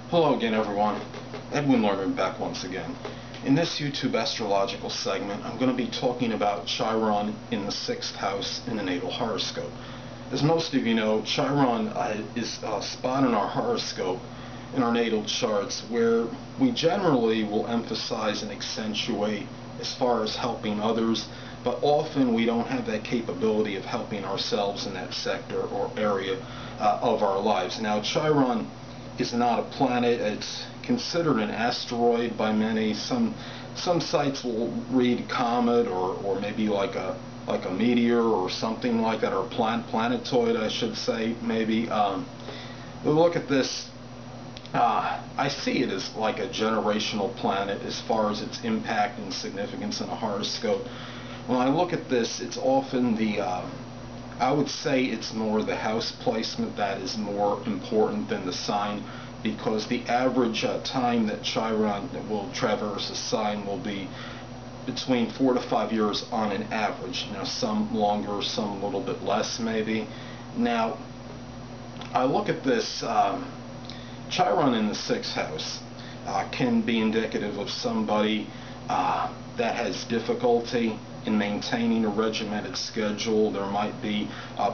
Hello again, everyone. Edwin Learnard back once again. In this YouTube astrological segment, I'm going to be talking about Chiron in the 6th house in the natal horoscope. As most of you know, Chiron is a spot in our horoscope, in our natal charts, where we generally will emphasize and accentuate as far as helping others, but often we don't have that capability of helping ourselves in that sector or area of our lives. Now, Chiron is not a planet. It's considered an asteroid by many. Some sites will read comet or maybe like a meteor or something like that, or planetoid, I should say, maybe. But look at this. I see it as like a generational planet as far as its impact and significance in a horoscope. When I look at this, it's often I would say it's more the house placement that is more important than the sign, because the average time that Chiron will traverse a sign will be between 4 to 5 years on an average. Now, some longer, some a little bit less maybe. Now, I look at this, Chiron in the 6th house can be indicative of somebody that has difficulty in maintaining a regimented schedule. There might be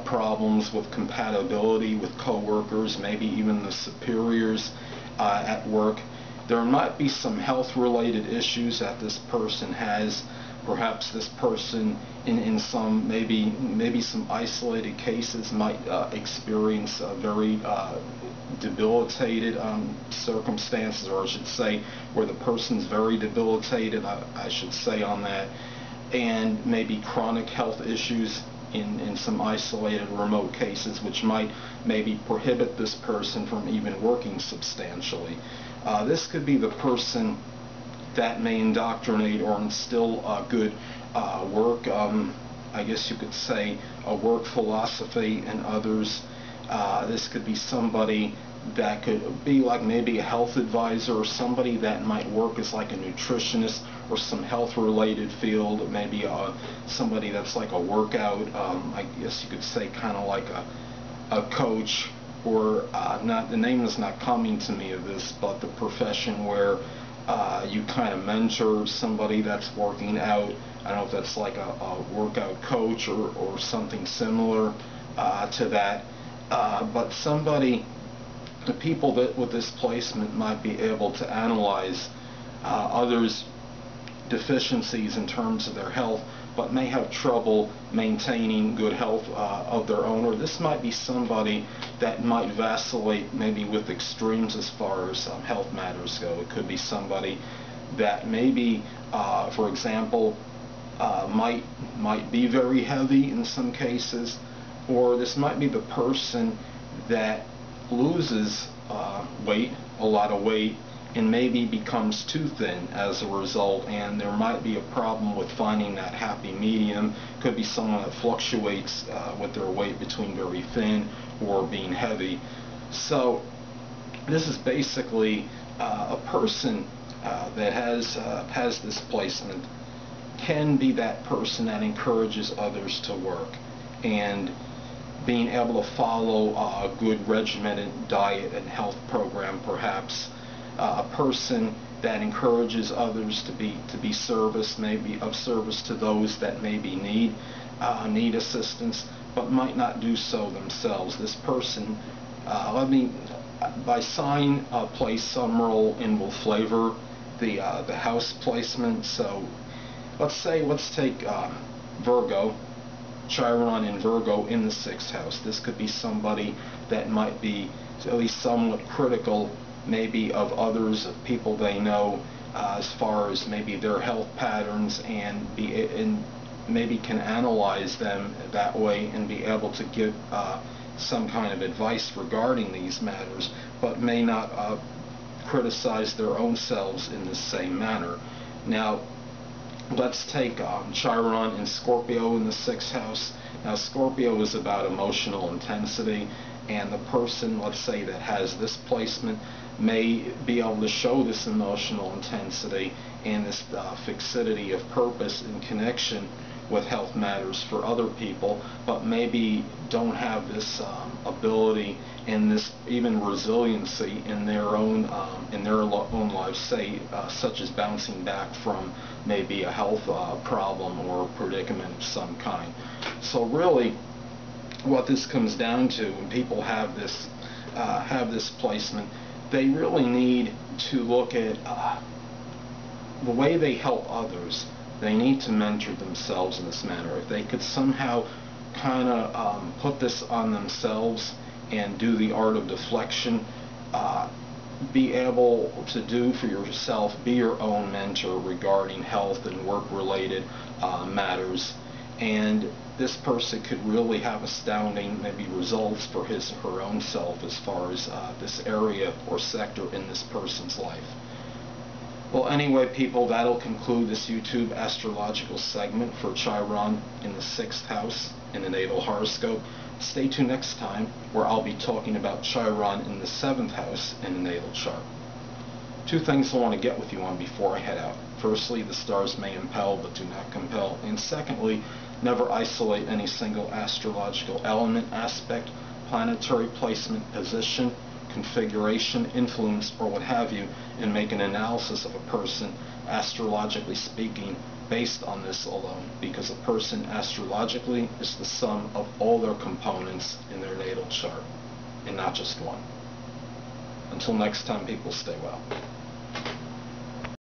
problems with compatibility with coworkers, maybe even the superiors at work. There might be some health-related issues that this person has. Perhaps this person, in some maybe some isolated cases, might experience very debilitated circumstances, or I should say, where the person's very debilitated, I should say on that, and maybe chronic health issues in some isolated remote cases, which might maybe prohibit this person from even working substantially. This could be the person that may indoctrinate or instill good work, I guess you could say, a work philosophy in others. This could be somebody that could be like maybe a health advisor, or somebody that might work as like a nutritionist or some health related field, maybe somebody that's like a workout, I guess you could say kind of like a coach, or not, the name is not coming to me of this, but the profession where you kind of mentor somebody that's working out. I don't know if that's like a workout coach or something similar to that, but somebody, the people that with this placement might be able to analyze others' deficiencies in terms of their health, but may have trouble maintaining good health of their own. Or this might be somebody that might vacillate maybe with extremes as far as health matters go. It could be somebody that maybe, for example, might be very heavy in some cases, or this might be the person that loses weight, a lot of weight, and maybe becomes too thin as a result, and there might be a problem with finding that happy medium. Could be someone that fluctuates with their weight between very thin or being heavy. So this is basically a person that has this placement can be that person that encourages others to work, and being able to follow a good regimented diet and health program, perhaps. A person that encourages others to be service, maybe of service to those that maybe need assistance, but might not do so themselves. This person, by sign, plays some role and will flavor the house placement. So let's take Virgo, Chiron in Virgo in the 6th house. This could be somebody that might be at least somewhat critical maybe of others, of people they know, as far as maybe their health patterns, and maybe can analyze them that way and be able to give some kind of advice regarding these matters, but may not criticize their own selves in the same manner. Now, let's take Chiron in Scorpio in the 6th house. Now, Scorpio is about emotional intensity, and the person, let's say, that has this placement may be able to show this emotional intensity and this fixity of purpose and connection with health matters for other people, but maybe don't have this ability and this even resiliency in their own lives, say such as bouncing back from maybe a health problem or predicament of some kind. So really, what this comes down to, when people have this placement, they really need to look at the way they help others. They need to mentor themselves in this manner. If they could somehow kind of put this on themselves and do the art of deflection, be able to do for yourself, be your own mentor regarding health and work-related matters, and this person could really have astounding maybe results for his or her own self as far as this area or sector in this person's life. Well, anyway, people, that'll conclude this YouTube astrological segment for Chiron in the 6th house in the natal horoscope. Stay tuned next time, where I'll be talking about Chiron in the 7th house in the natal chart. Two things I want to get with you on before I head out. Firstly, the stars may impel but do not compel. And secondly, never isolate any single astrological element, aspect, planetary placement, position, configuration, influence, or what have you, and make an analysis of a person, astrologically speaking, based on this alone, because a person astrologically is the sum of all their components in their natal chart, and not just one. Until next time, people, stay well.